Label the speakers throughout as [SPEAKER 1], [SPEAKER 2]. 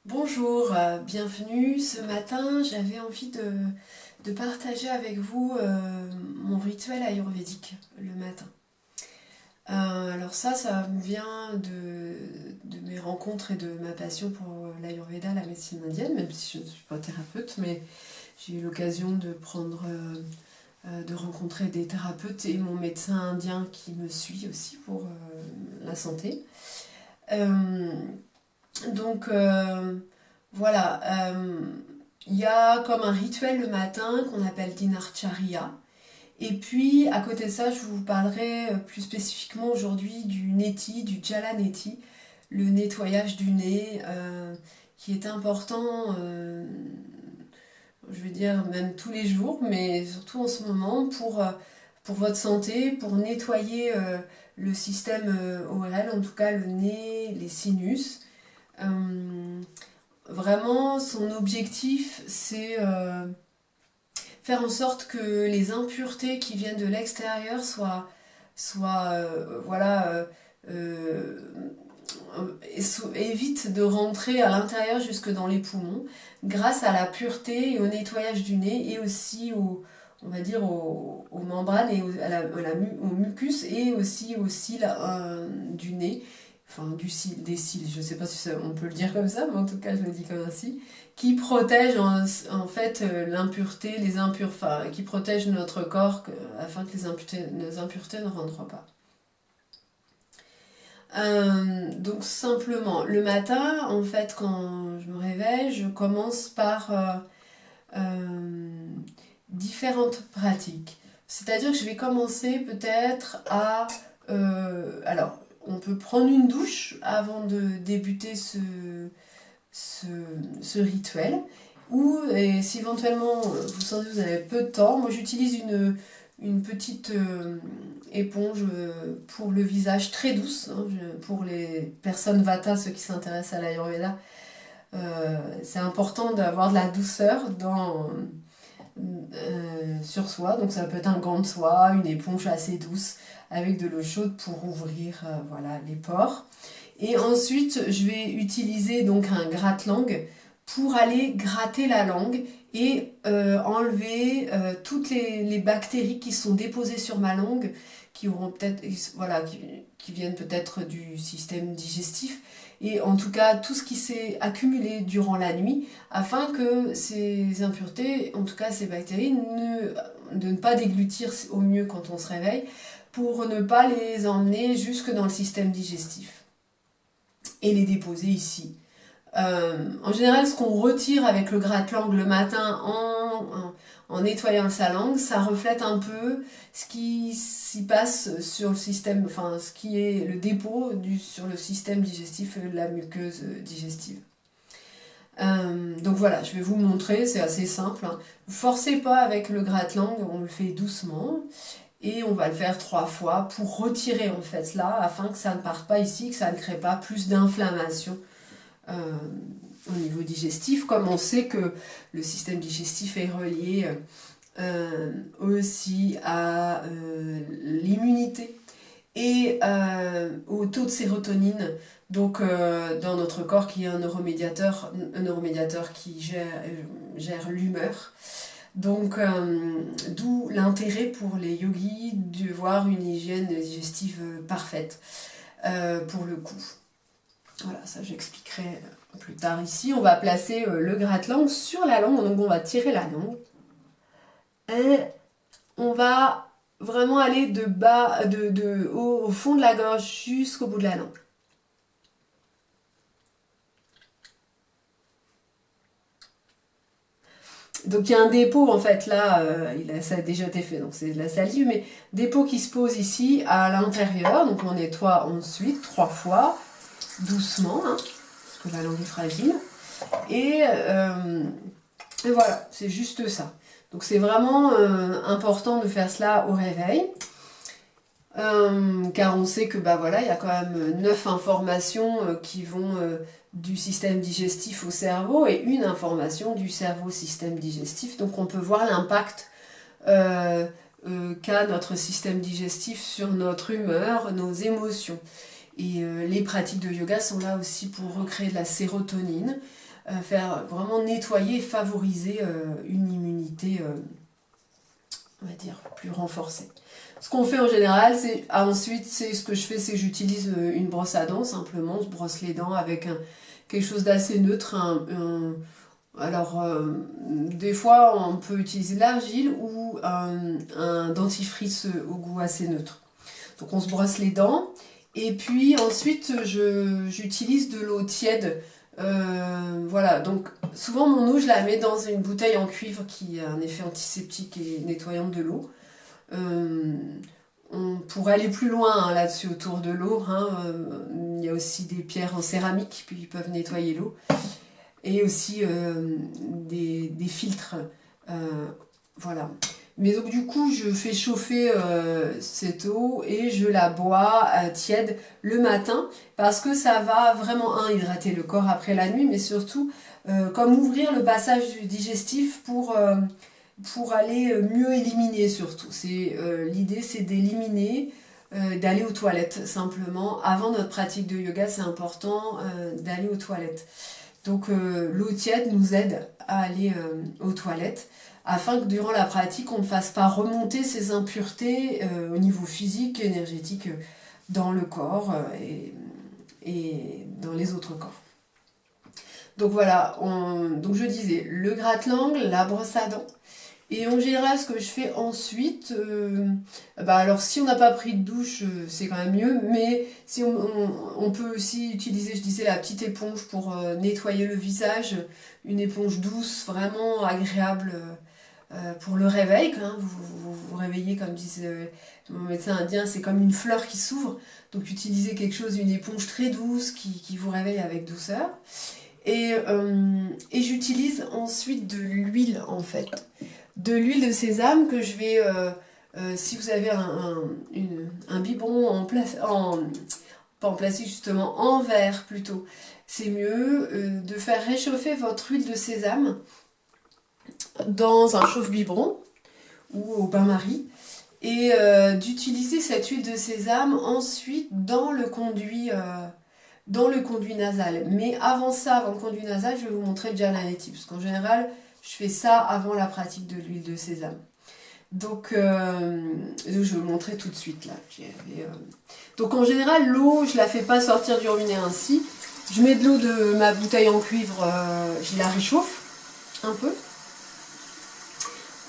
[SPEAKER 1] Bonjour, bienvenue. Ce matin, j'avais envie de partager avec vous mon rituel ayurvédique le matin. Alors ça me vient de mes rencontres et de ma passion pour l'ayurveda, la médecine indienne, même si je ne suis pas thérapeute, mais j'ai eu l'occasion de rencontrer des thérapeutes et mon médecin indien qui me suit aussi pour la santé. Euh, donc voilà, il y a comme un rituel le matin qu'on appelle Dinarcharya. Et puis à côté de ça, je vous parlerai plus spécifiquement aujourd'hui du neti, du Jala neti, le nettoyage du nez, qui est important, je veux dire même tous les jours, mais surtout en ce moment pour votre santé, pour nettoyer le système ORL, en tout cas le nez, les sinus. Euh, Vraiment, son objectif, c'est faire en sorte que les impuretés qui viennent de l'extérieur euh, évitent de rentrer à l'intérieur jusque dans les poumons, grâce à la pureté et au nettoyage du nez et aussi on va dire aux membranes et au mucus et aussi aux cils du nez, enfin des cils, je ne sais pas si on peut le dire comme ça, mais en tout cas je le dis comme ainsi, qui protège en fait l'impureté, enfin, qui protège notre corps afin que les impuretés ne rentrent pas. Donc simplement, le matin, en fait, quand je me réveille, je commence par différentes pratiques. C'est-à-dire que je vais commencer peut-être alors, on peut prendre une douche avant de débuter ce, ce rituel. Ou et si éventuellement vous sentez que vous avez peu de temps, moi j'utilise une petite éponge pour le visage très douce, hein, pour les personnes Vata, ceux qui s'intéressent à l'Ayurveda. C'est important d'avoir de la douceur sur soi, donc ça peut être un gant de soie, une éponge assez douce avec de l'eau chaude pour ouvrir voilà, les pores. Et ensuite, je vais utiliser donc un gratte-langue pour aller gratter la langue et enlever toutes les bactéries qui sont déposées sur ma langue, qui auront peut-être, voilà, qui viennent peut-être du système digestif, et en tout cas tout ce qui s'est accumulé durant la nuit, afin que ces impuretés, en tout cas ces bactéries, de ne pas déglutir au mieux quand on se réveille, pour ne pas les emmener jusque dans le système digestif et les déposer ici. En général, ce qu'on retire avec le gratte-langue le matin en nettoyant sa langue, ça reflète un peu ce qui s'y passe sur le système, enfin ce qui est le dépôt sur le système digestif et la muqueuse digestive. Donc voilà, je vais vous montrer, c'est assez simple. Hein. Ne forcez pas avec le gratte-langue, on le fait doucement. Et on va le faire 3 fois pour retirer en fait là, afin que ça ne parte pas ici, que ça ne crée pas plus d'inflammation euh, au niveau digestif, comme on sait que le système digestif est relié aussi à l'immunité et au taux de sérotonine, donc dans notre corps qui est un neuromédiateur qui gère l'humeur. Donc, d'où l'intérêt pour les yogis de voir une hygiène digestive parfaite pour le coup. Voilà, ça j'expliquerai plus tard ici. On va placer le gratte-langue sur la langue, donc on va tirer la langue. Et on va vraiment aller de bas, au fond de la gorge jusqu'au bout de la langue. Donc il y a un dépôt en fait là, ça a déjà été fait, donc c'est de la salive, mais dépôt qui se pose ici à l'intérieur, donc on nettoie ensuite 3 fois, doucement, hein, parce que la langue est fragile, et, et voilà, c'est juste ça. Donc c'est vraiment important de faire cela au réveil, car on sait que bah voilà, il y a quand même 9 informations qui vont du système digestif au cerveau et une information du cerveau au système digestif. Donc on peut voir l'impact qu'a notre système digestif sur notre humeur, nos émotions. Et les pratiques de yoga sont là aussi pour recréer de la sérotonine, faire vraiment nettoyer et favoriser une immunité, on va dire, plus renforcée. Ce qu'on fait en général, c'est ensuite, ce que je fais, c'est que j'utilise une brosse à dents, simplement, je brosse les dents avec quelque chose d'assez neutre. Alors, des fois, on peut utiliser de l'argile ou un dentifrice au goût assez neutre. Donc, on se brosse les dents. Et puis, ensuite, j'utilise de l'eau tiède. Voilà, donc souvent mon eau, je la mets dans une bouteille en cuivre qui a un effet antiseptique et nettoyant de l'eau. Euh, on pourrait aller plus loin hein, là-dessus autour de l'eau. Hein. Il y a aussi des pierres en céramique qui peuvent nettoyer l'eau. Et aussi des filtres. Voilà. Mais donc du coup, je fais chauffer cette eau et je la bois tiède le matin parce que ça va vraiment, hydrater le corps après la nuit, mais surtout comme ouvrir le passage du digestif pour aller mieux éliminer surtout. L'idée, c'est d'éliminer, d'aller aux toilettes simplement. Avant notre pratique de yoga, c'est important d'aller aux toilettes. Donc l'eau tiède nous aide à aller aux toilettes afin que durant la pratique, on ne fasse pas remonter ces impuretés au niveau physique, énergétique dans le corps et dans les autres corps. Donc voilà, donc je disais le gratte-langue, la brosse à dents. Et en général, ce que je fais ensuite, alors si on n'a pas pris de douche, c'est quand même mieux, mais si on peut aussi utiliser, je disais, la petite éponge pour nettoyer le visage, une éponge douce, vraiment agréable pour le réveil. Hein, vous réveillez, comme disait mon médecin indien, c'est comme une fleur qui s'ouvre, donc utilisez quelque chose, une éponge très douce qui vous réveille avec douceur. Et j'utilise ensuite de l'huile en fait. De l'huile de sésame que je vais, si vous avez un biberon pas en plastique justement, en verre plutôt, c'est mieux de faire réchauffer votre huile de sésame dans un chauffe-biberon ou au bain-marie et d'utiliser cette huile de sésame ensuite dans le conduit nasal. Mais avant ça, avant le conduit nasal, je vais vous montrer déjà l'aneti, parce qu'en général, je fais ça avant la pratique de l'huile de sésame. Donc, je vais vous montrer tout de suite là. Donc en général, l'eau, je la fais pas sortir du robinet ainsi. Je mets de l'eau de ma bouteille en cuivre, je la réchauffe un peu.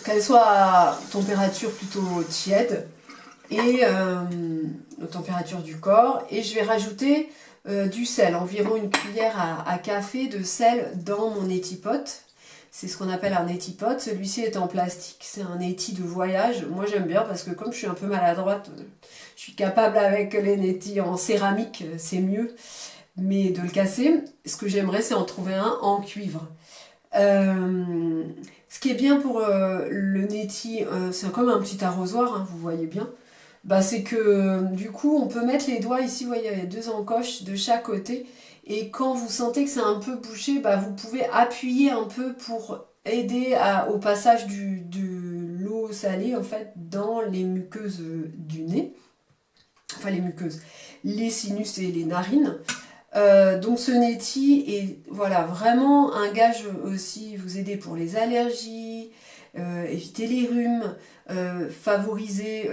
[SPEAKER 1] Qu'elle soit à température plutôt tiède et température du corps. Et je vais rajouter du sel, environ une cuillère à café de sel dans mon étipote. C'est ce qu'on appelle un étipote. Celui-ci est en plastique, c'est un éti de voyage. Moi j'aime bien parce que comme je suis un peu maladroite, je suis capable avec les nétis en céramique, c'est mieux. Mais de le casser, ce que j'aimerais c'est en trouver un en cuivre. Ce qui est bien pour le neti, c'est comme un petit arrosoir, hein, vous voyez bien. C'est que du coup on peut mettre les doigts ici, vous voyez, il y a deux encoches de chaque côté. Et quand vous sentez que c'est un peu bouché, vous pouvez appuyer un peu pour aider au passage de l'eau salée en fait dans les muqueuses du nez. Enfin les muqueuses, les sinus et les narines. Donc ce neti est voilà, vraiment un gage aussi, vous aider pour les allergies, éviter les rhumes, favoriser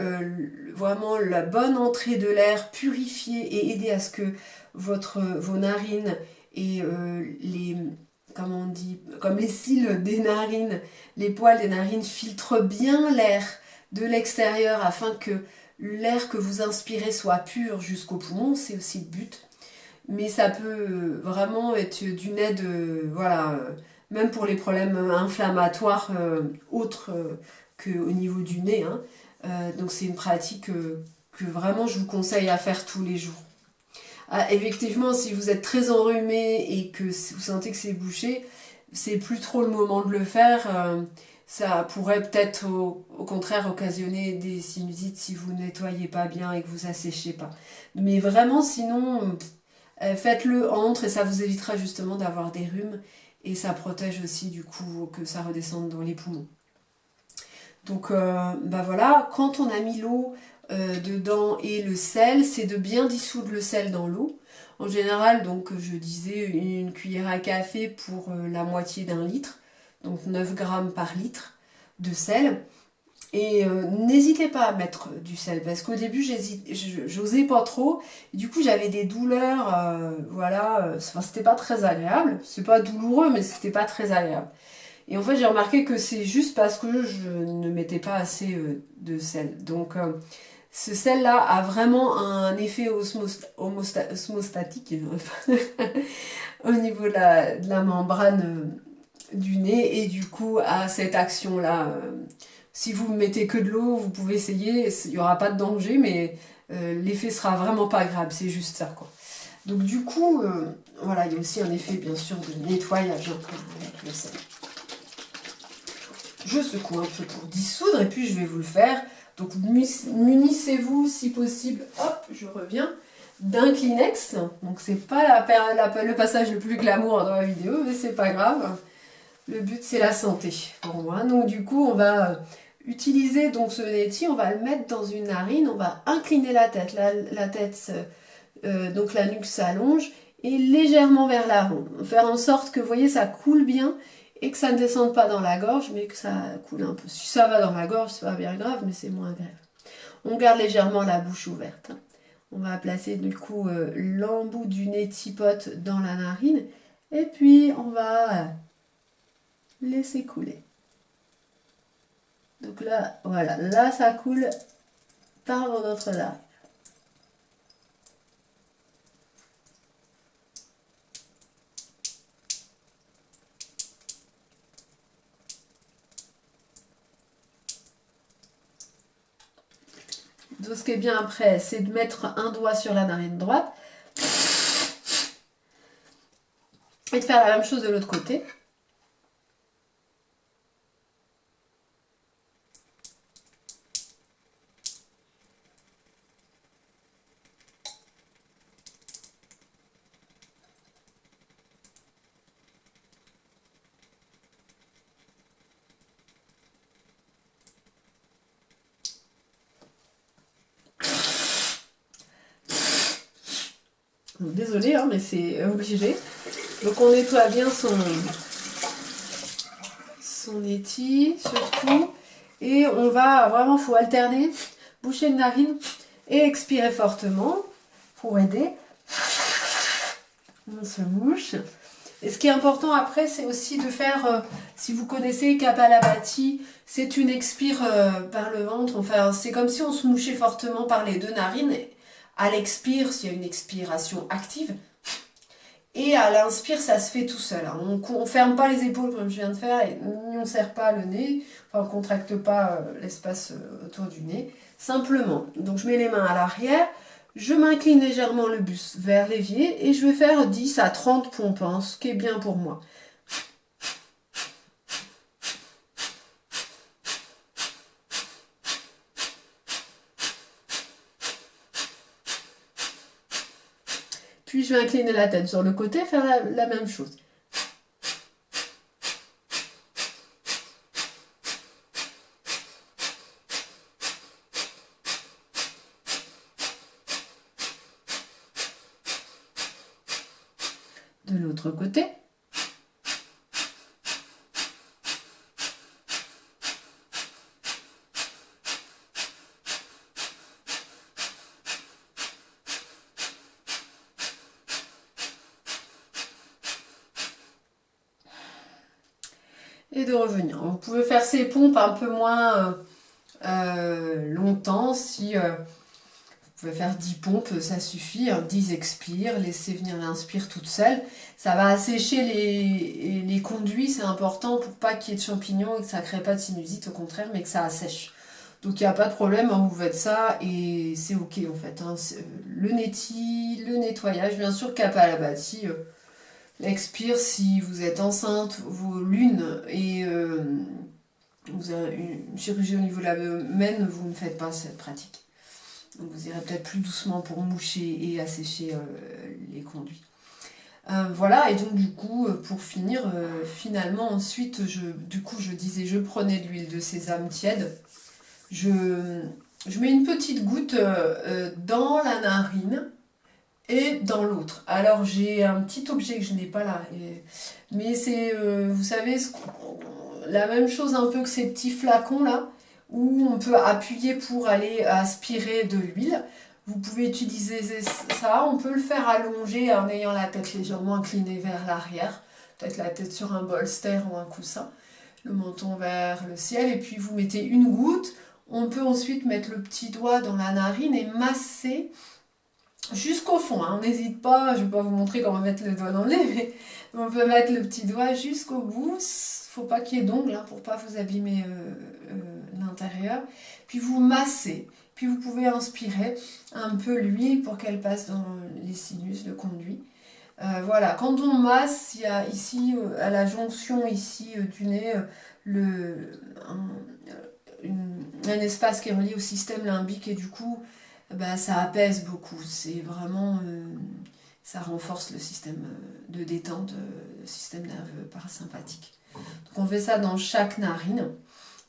[SPEAKER 1] vraiment la bonne entrée de l'air, purifier et aider à ce que vos narines et comment on dit, comme les cils des narines, les poils des narines filtrent bien l'air de l'extérieur afin que l'air que vous inspirez soit pur jusqu'au poumon, c'est aussi le but. Mais ça peut vraiment être d'une aide, même pour les problèmes inflammatoires autres qu'au niveau du nez. Hein. Donc c'est une pratique que vraiment je vous conseille à faire tous les jours. Effectivement, si vous êtes très enrhumé et que vous sentez que c'est bouché, c'est plus trop le moment de le faire. Ça pourrait peut-être au contraire occasionner des sinusites si vous ne nettoyez pas bien et que vous asséchez pas. Mais vraiment, sinon... faites-le entre et ça vous évitera justement d'avoir des rhumes et ça protège aussi du coup que ça redescende dans les poumons. Donc voilà, quand on a mis l'eau dedans et le sel, c'est de bien dissoudre le sel dans l'eau En général, donc je disais une cuillère à café pour la moitié d'un litre, donc 9 grammes par litre de sel. Et n'hésitez pas à mettre du sel, parce qu'au début, j'osais pas trop. Et du coup, j'avais des douleurs, voilà, enfin, c'était pas très agréable. C'est pas douloureux, mais c'était pas très agréable. Et en fait, j'ai remarqué que c'est juste parce que je ne mettais pas assez de sel. Donc, ce sel-là a vraiment un effet osmostatique au niveau de la membrane du nez, et du coup, a cette action-là. Si vous mettez que de l'eau, vous pouvez essayer, il n'y aura pas de danger, mais l'effet sera vraiment pas agréable, c'est juste ça, quoi. Donc du coup, voilà, il y a aussi un effet bien sûr de nettoyage avec le sel. Je secoue un peu pour dissoudre et puis je vais vous le faire. Donc munissez-vous si possible, hop, je reviens, d'un Kleenex. Donc c'est pas le passage le plus glamour dans la vidéo, mais c'est pas grave. Le but c'est la santé pour moi. Donc du coup on va utiliser donc ce neti, on va le mettre dans une narine, on va incliner la tête, la tête, donc la nuque s'allonge et légèrement vers l'avant. Faire en sorte que vous voyez ça coule bien et que ça ne descende pas dans la gorge, mais que ça coule un peu. Si ça va dans la gorge, c'est pas bien grave, mais c'est moins grave. On garde légèrement la bouche ouverte. On va placer du coup l'embout du neti-pot dans la narine et puis on va laisser couler. Donc là, voilà, là ça coule par notre narine. Donc ce qui est bien après, c'est de mettre un doigt sur la narine droite et de faire la même chose de l'autre côté. Désolée, hein, mais c'est obligé. Donc on nettoie bien son neti, surtout. Et on va vraiment, faut alterner, boucher une narine et expirer fortement pour aider. On se mouche. Et ce qui est important après, c'est aussi de faire, si vous connaissez Kapalabhati, c'est une expire par le ventre. Enfin, c'est comme si on se mouchait fortement par les deux narines. À l'expire, s'il y a une expiration active. Et à l'inspire, ça se fait tout seul. Hein. On ne ferme pas les épaules comme je viens de faire, et on ne serre pas le nez, enfin on ne contracte pas l'espace autour du nez. Simplement, donc je mets les mains à l'arrière, je m'incline légèrement le buste vers l'évier et je vais faire 10 à 30 pompes, hein, ce qui est bien pour moi. Puis je vais incliner la tête sur le côté, faire la même chose. De l'autre côté. Et de revenir. Vous pouvez faire ces pompes un peu moins longtemps. Si vous pouvez faire 10 pompes, ça suffit. 10 expires, laissez venir l'inspire toute seule. Ça va assécher les conduits, c'est important pour pas qu'il y ait de champignons et que ça ne crée pas de sinusite, au contraire, mais que ça assèche. Donc il n'y a pas de problème, hein, vous faites ça et c'est ok en fait. Hein. Le neti, le nettoyage, bien sûr, Kapalabhati. L'expire si vous êtes enceinte, vos lunes et vous avez une chirurgie au niveau de l'abdomen, vous ne faites pas cette pratique. Donc vous irez peut-être plus doucement pour moucher et assécher les conduits. Voilà, et donc du coup, pour finir, finalement ensuite, je disais, je prenais de l'huile de sésame tiède. Je mets une petite goutte dans la narine. et dans l'autre. Alors j'ai un petit objet que je n'ai pas là, mais c'est, vous savez, la même chose un peu que ces petits flacons là, où on peut appuyer pour aller aspirer de l'huile. Vous pouvez utiliser ça, on peut le faire allonger en ayant la tête légèrement inclinée vers l'arrière, peut-être la tête sur un bolster ou un coussin, le menton vers le ciel, et puis vous mettez une goutte. On peut ensuite mettre le petit doigt dans la narine et masser jusqu'au fond, hein. On n'hésite pas, je ne vais pas vous montrer comment mettre le doigt dans le nez, mais on peut mettre le petit doigt jusqu'au bout. Faut pas qu'il y ait d'ongles hein, pour pas vous abîmer l'intérieur. Puis vous massez, puis vous pouvez inspirer un peu l'huile pour qu'elle passe dans les sinus, le conduit. Voilà, quand on masse, il y a ici, à la jonction ici du nez, un espace qui est relié au système limbique et du coup, bah, ça apaise beaucoup. C'est vraiment, ça renforce le système de détente, le système nerveux parasympathique. Donc on fait ça dans chaque narine.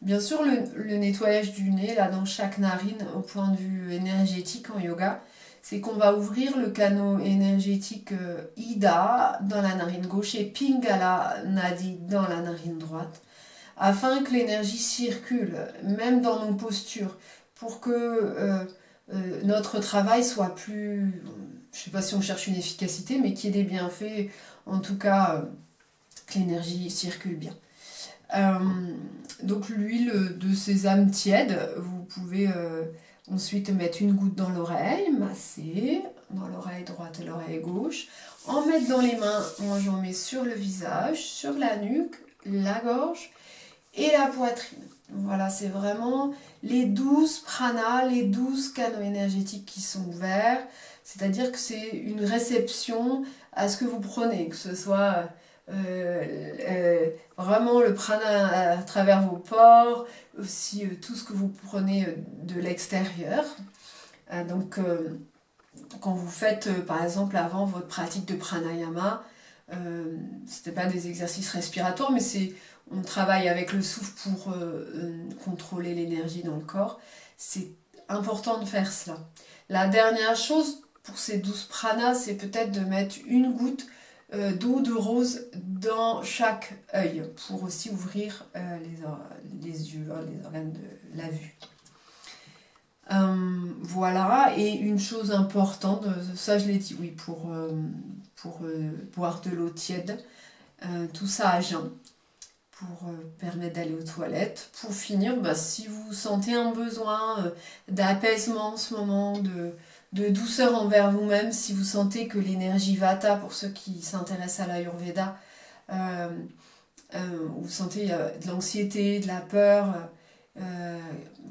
[SPEAKER 1] Bien sûr, le nettoyage du nez, là, dans chaque narine, au point de vue énergétique en yoga, c'est qu'on va ouvrir le canal énergétique Ida dans la narine gauche et Pingala Nadi dans la narine droite, afin que l'énergie circule, même dans nos postures, pour que notre travail soit plus, je ne sais pas si on cherche une efficacité, mais qu'il y ait des bienfaits, en tout cas, que l'énergie circule bien. Donc l'huile de sésame tiède, vous pouvez ensuite mettre une goutte dans l'oreille, masser dans l'oreille droite et l'oreille gauche, en mettre dans les mains, moi j'en mets sur le visage, sur la nuque, la gorge et la poitrine. Voilà, c'est vraiment les 12 pranas, les 12 canaux énergétiques qui sont ouverts, c'est-à-dire que c'est une réception à ce que vous prenez, que ce soit vraiment le prana à travers vos pores, aussi tout ce que vous prenez de l'extérieur. Donc quand vous faites par exemple avant votre pratique de pranayama, c'était pas des exercices respiratoires, mais on travaille avec le souffle pour contrôler l'énergie dans le corps. C'est important de faire cela. La dernière chose pour ces 12 pranas, c'est peut-être de mettre une goutte d'eau de rose dans chaque œil pour aussi ouvrir les yeux, les organes de la vue. Voilà, et une chose importante, ça je l'ai dit, oui, pour boire de l'eau tiède, tout ça à jeun, pour permettre d'aller aux toilettes. Pour finir, bah, si vous sentez un besoin d'apaisement en ce moment, de douceur envers vous-même, si vous sentez que l'énergie Vata, pour ceux qui s'intéressent à l'Ayurveda, vous sentez de l'anxiété, de la peur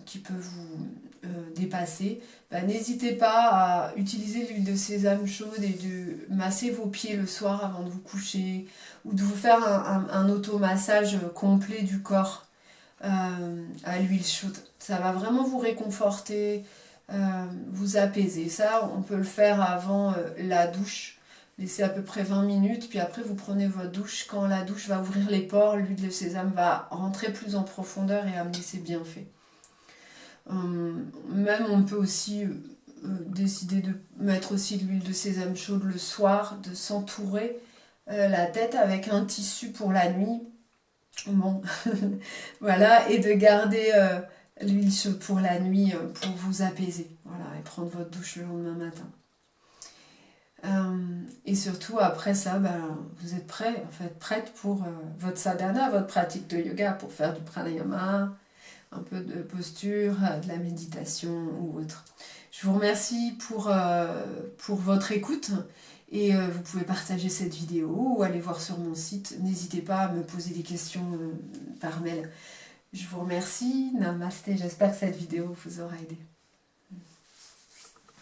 [SPEAKER 1] qui peut vous dépasser, bah, n'hésitez pas à utiliser l'huile de sésame chaude et de masser vos pieds le soir avant de vous coucher, ou de vous faire un automassage complet du corps à l'huile chaude. Ça va vraiment vous réconforter, vous apaiser. Ça, on peut le faire avant la douche. Laissez à peu près 20 minutes, puis après vous prenez votre douche. Quand la douche va ouvrir les pores, l'huile de sésame va rentrer plus en profondeur et amener ses bienfaits. Même on peut aussi décider de mettre aussi de l'huile de sésame chaude le soir, de s'entourer la tête avec un tissu pour la nuit. Bon, voilà, et de garder l'huile chaude pour la nuit pour vous apaiser. Voilà, et prendre votre douche le lendemain matin. Et surtout après ça, ben, vous êtes prête pour votre sadhana, votre pratique de yoga, pour faire du pranayama, un peu de posture, de la méditation ou autre. Je vous remercie pour votre écoute et vous pouvez partager cette vidéo ou aller voir sur mon site. N'hésitez pas à me poser des questions par mail. Je vous remercie. Namasté, j'espère que cette vidéo vous aura aidé.